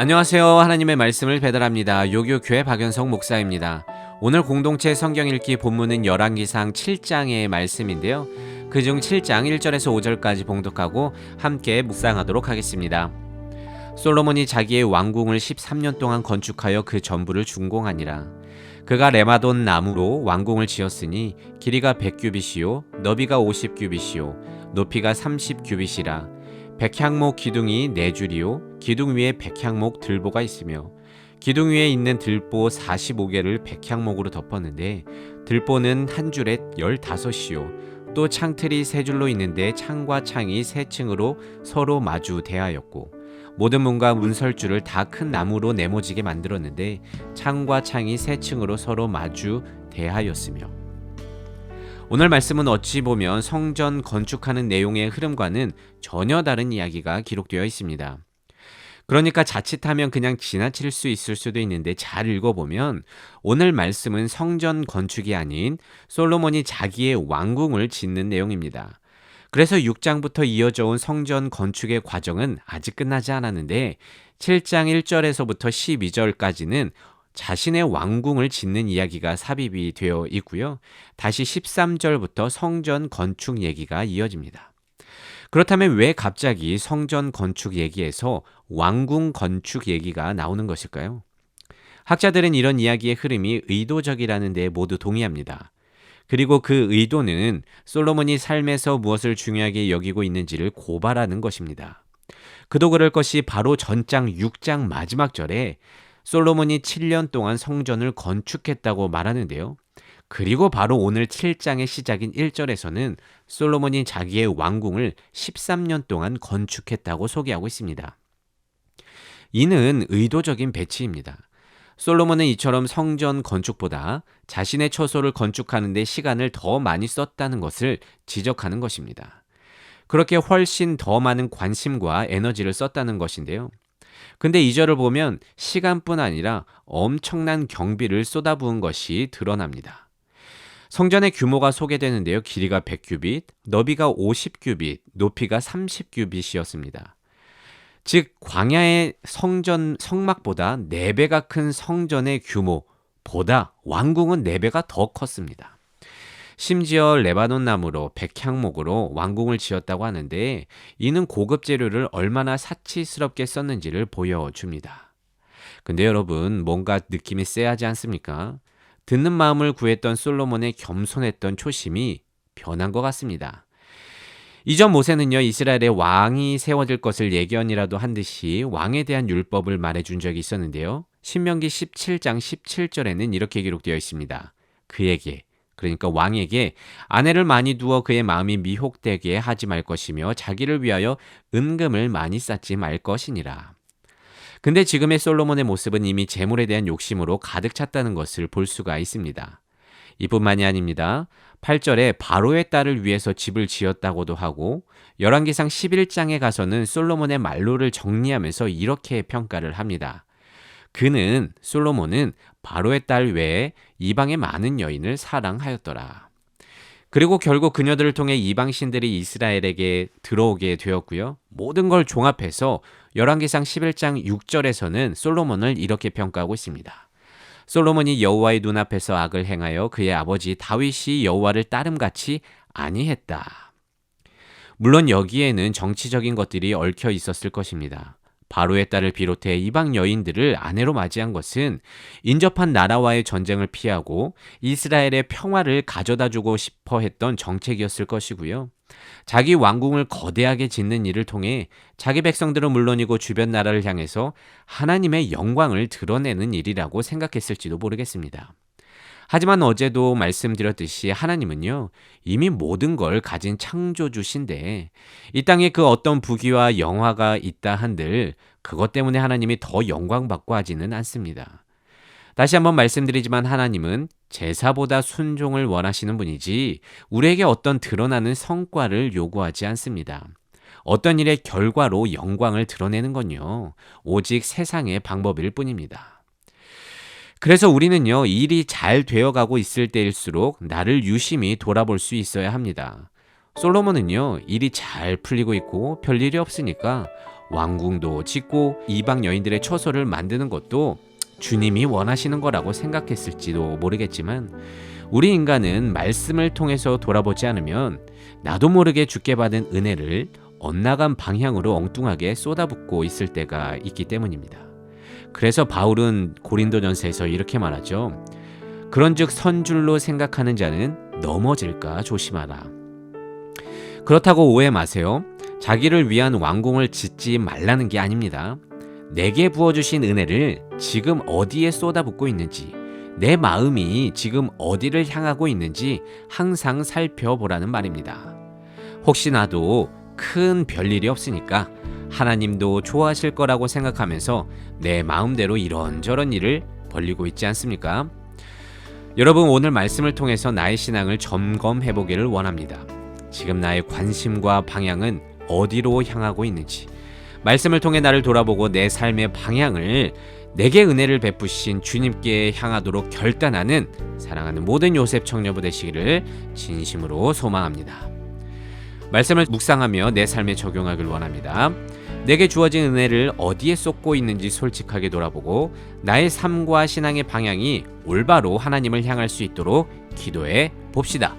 안녕하세요. 하나님의 말씀을 배달합니다. 요교교회 박연성 목사입니다. 오늘 공동체 성경 읽기 본문은 열왕기상 7장의 말씀인데요. 그중 7장 1절에서 5절까지 봉독하고 함께 묵상하도록 하겠습니다. 솔로몬이 자기의 왕궁을 13년 동안 건축하여 그 전부를 준공하니라. 그가 레마돈 나무로 왕궁을 지었으니 길이가 100규빗이요 너비가 50규빗이요 높이가 30규빗이라. 백향목 기둥이 4줄이요 기둥 위에 백향목 들보가 있으며 기둥 위에 있는 들보 45개를 백향목으로 덮었는데 들보는 한 줄에 15이요 또 창틀이 3줄로 있는데 창과 창이 3층으로 서로 마주 대하였고 모든 문과 문설주를 다 큰 나무로 네모지게 만들었는데 창과 창이 3층으로 서로 마주 대하였으며. 오늘 말씀은 어찌 보면 성전 건축하는 내용의 흐름과는 전혀 다른 이야기가 기록되어 있습니다. 그러니까 자칫하면 그냥 지나칠 수 있을 수도 있는데 잘 읽어보면 오늘 말씀은 성전 건축이 아닌 솔로몬이 자기의 왕궁을 짓는 내용입니다. 그래서 6장부터 이어져 온 성전 건축의 과정은 아직 끝나지 않았는데 7장 1절에서부터 12절까지는 자신의 왕궁을 짓는 이야기가 삽입이 되어 있고요. 다시 13절부터 성전 건축 얘기가 이어집니다. 그렇다면 왜 갑자기 성전 건축 얘기에서 왕궁 건축 얘기가 나오는 것일까요? 학자들은 이런 이야기의 흐름이 의도적이라는 데 모두 동의합니다. 그리고 그 의도는 솔로몬이 삶에서 무엇을 중요하게 여기고 있는지를 고발하는 것입니다. 그도 그럴 것이 바로 전장 6장 마지막 절에 솔로몬이 7년 동안 성전을 건축했다고 말하는데요. 그리고 바로 오늘 7장의 시작인 1절에서는 솔로몬이 자기의 왕궁을 13년 동안 건축했다고 소개하고 있습니다. 이는 의도적인 배치입니다. 솔로몬은 이처럼 성전 건축보다 자신의 처소를 건축하는 데 시간을 더 많이 썼다는 것을 지적하는 것입니다. 그렇게 훨씬 더 많은 관심과 에너지를 썼다는 것인데요. 근데 2절을 보면 시간뿐 아니라 엄청난 경비를 쏟아부은 것이 드러납니다. 성전의 규모가 소개되는데요. 길이가 100규빗, 너비가 50규빗, 높이가 30규빗이었습니다. 즉 광야의 성막보다 4배가 큰 성전의 규모보다 왕궁은 4배가 더 컸습니다. 심지어 레바논 나무로 백향목으로 왕궁을 지었다고 하는데 이는 고급 재료를 얼마나 사치스럽게 썼는지를 보여줍니다. 근데 여러분 뭔가 느낌이 쎄하지 않습니까? 듣는 마음을 구했던 솔로몬의 겸손했던 초심이 변한 것 같습니다. 이전 모세는요 이스라엘의 왕이 세워질 것을 예견이라도 한 듯이 왕에 대한 율법을 말해준 적이 있었는데요. 신명기 17장 17절에는 이렇게 기록되어 있습니다. 그에게 그러니까 왕에게 아내를 많이 두어 그의 마음이 미혹되게 하지 말 것이며 자기를 위하여 은금을 많이 쌓지 말 것이니라. 근데 지금의 솔로몬의 모습은 이미 재물에 대한 욕심으로 가득 찼다는 것을 볼 수가 있습니다. 이뿐만이 아닙니다. 8절에 바로의 딸을 위해서 집을 지었다고도 하고 열왕기상 11장에 가서는 솔로몬의 말로를 정리하면서 이렇게 평가를 합니다. 솔로몬은 바로의 딸 외에 이방의 많은 여인을 사랑하였더라. 그리고 결국 그녀들을 통해 이방 신들이 이스라엘에게 들어오게 되었고요. 모든 걸 종합해서 열왕기상 11장 6절에서는 솔로몬을 이렇게 평가하고 있습니다. 솔로몬이 여호와의 눈앞에서 악을 행하여 그의 아버지 다윗이 여호와를 따름같이 아니했다. 물론 여기에는 정치적인 것들이 얽혀 있었을 것입니다. 바로의 딸을 비롯해 이방 여인들을 아내로 맞이한 것은 인접한 나라와의 전쟁을 피하고 이스라엘의 평화를 가져다주고 싶어 했던 정책이었을 것이고요. 자기 왕궁을 거대하게 짓는 일을 통해 자기 백성들은 물론이고 주변 나라를 향해서 하나님의 영광을 드러내는 일이라고 생각했을지도 모르겠습니다. 하지만 어제도 말씀드렸듯이 하나님은요 이미 모든 걸 가진 창조주신데 이 땅에 그 어떤 부귀와 영화가 있다 한들 그것 때문에 하나님이 더 영광받고 하지는 않습니다. 다시 한번 말씀드리지만 하나님은 제사보다 순종을 원하시는 분이지 우리에게 어떤 드러나는 성과를 요구하지 않습니다. 어떤 일의 결과로 영광을 드러내는 건요 오직 세상의 방법일 뿐입니다. 그래서 우리는요, 일이 잘 되어가고 있을 때일수록 나를 유심히 돌아볼 수 있어야 합니다. 솔로몬은요, 일이 잘 풀리고 있고 별일이 없으니까 왕궁도 짓고 이방 여인들의 처소를 만드는 것도 주님이 원하시는 거라고 생각했을지도 모르겠지만, 우리 인간은 말씀을 통해서 돌아보지 않으면 나도 모르게 주께 받은 은혜를 엇나간 방향으로 엉뚱하게 쏟아붓고 있을 때가 있기 때문입니다. 그래서 바울은 고린도전서에서 이렇게 말하죠. 그런즉 선줄로 생각하는 자는 넘어질까 조심하라. 그렇다고 오해 마세요. 자기를 위한 왕궁을 짓지 말라는 게 아닙니다. 내게 부어주신 은혜를 지금 어디에 쏟아붓고 있는지, 내 마음이 지금 어디를 향하고 있는지 항상 살펴보라는 말입니다. 혹시 나도 큰 별일이 없으니까 하나님도 좋아하실 거라고 생각하면서 내 마음대로 이런저런 일을 벌리고 있지 않습니까? 여러분, 오늘 말씀을 통해서 나의 신앙을 점검해 보기를 원합니다. 지금 나의 관심과 방향은 어디로 향하고 있는지, 말씀을 통해 나를 돌아보고 내 삶의 방향을 내게 은혜를 베푸신 주님께 향하도록 결단하는 사랑하는 모든 요셉 청년부 되시기를 진심으로 소망합니다. 말씀을 묵상하며 내 삶에 적용하길 원합니다. 내게 주어진 은혜를 어디에 쏟고 있는지 솔직하게 돌아보고 나의 삶과 신앙의 방향이 올바로 하나님을 향할 수 있도록 기도해 봅시다.